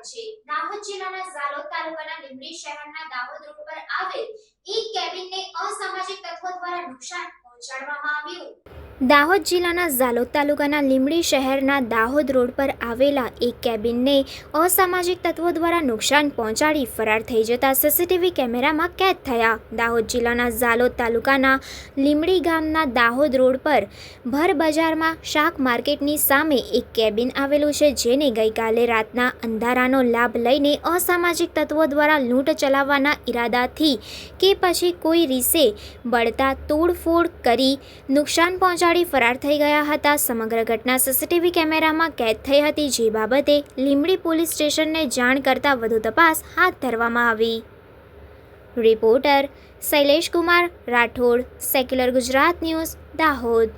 છે। દાહોદ જિલ્લાના ઝાલોદ તાલુકાના લીંબડી શહેરના દાહોદ રોડ પર આવેલ એક કેબિનને અસામાજિક તત્વો દ્વારા નુકસાન પહોંચાડવામાં આવ્યું। દાહોદ જિલ્લાના ઝાલોદ તાલુકાના લીંબડી શહેરના દાહોદ રોડ પર આવેલા એક કેબિનને અસામાજિક તત્વો દ્વારા નુકસાન પહોંચાડી ફરાર થઈ જતા સીસીટીવી કેમેરામાં કેદ થયા। દાહોદ જિલ્લાના ઝાલોદ તાલુકાના લીંબડી ગામના દાહોદ રોડ પર ભર બજારમાં શાક માર્કેટની સામે એક કેબિન આવેલું છે, જેને ગઈકાલે રાતના અંધારાનો લાભ લઈને અસામાજિક તત્વો દ્વારા લૂંટ ચલાવવાના ઈરાદાથી કે પછી કોઈ રીસે બળતા તોડફોડ કરી નુકસાન પહોંચાડી ફરાર થઈ ગયા હતા। સમગ્ર ઘટના સીસીટીવી કેમેરામાં કેદ થઈ હતી, જે બાબતે લીંબડી પોલીસ સ્ટેશનને જાણ કરતા વધુ તપાસ હાથ ધરવામાં આવી। Reporter Shailesh Kumar Rathod, secular Gujarat news, Dahod.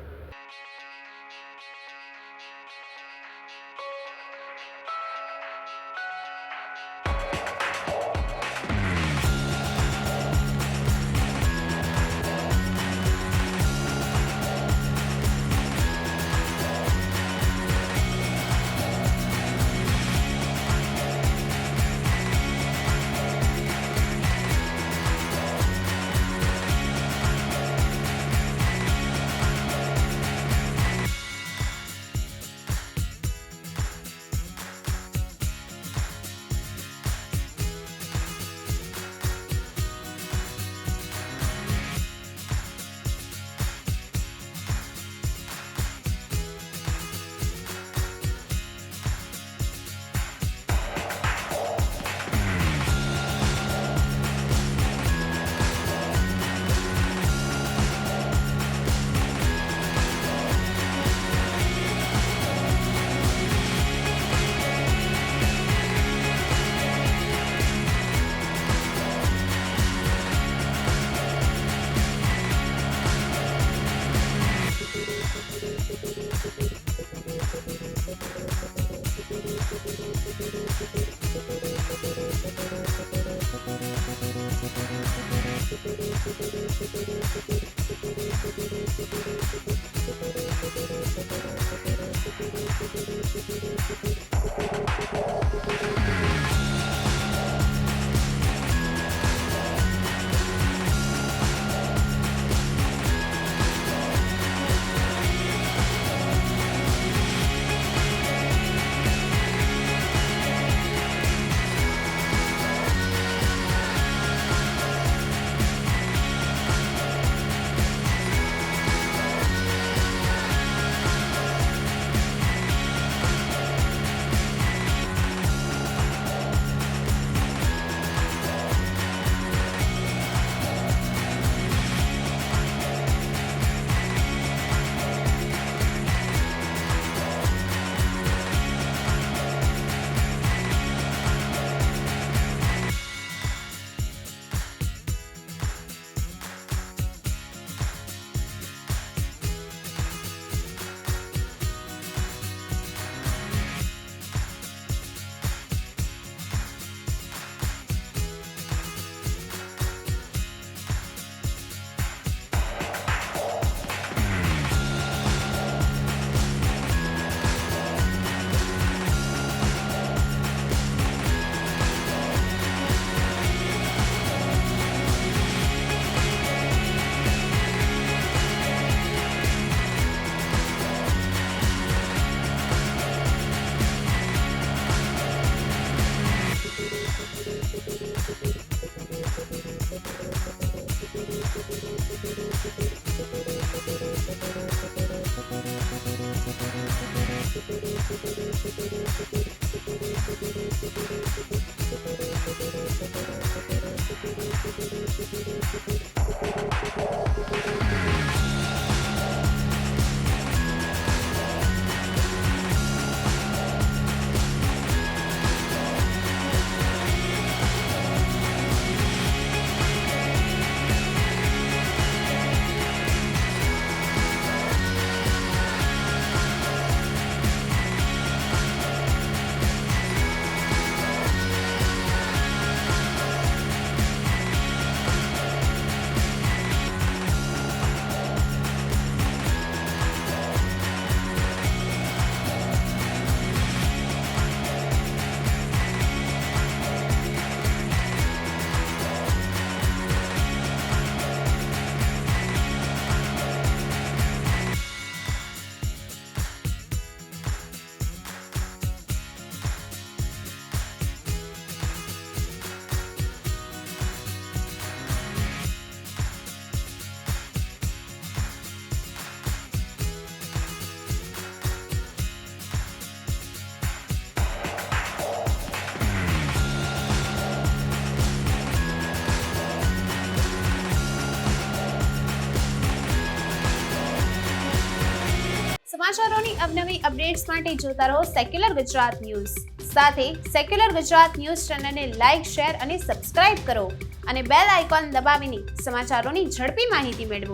સમાચારોની અવનવી અપડેટ્સ માટે જોતા રહો સેક્યુલર ગુજરાત ન્યૂઝ. સાથે સેક્યુલર ગુજરાત ન્યૂઝ ચેનલને લાઇક, શેર અને સબસ્ક્રાઇબ કરો અને બેલ આઇકોન દબાવીને સમાચારોની ઝડપી માહિતી મેળવો.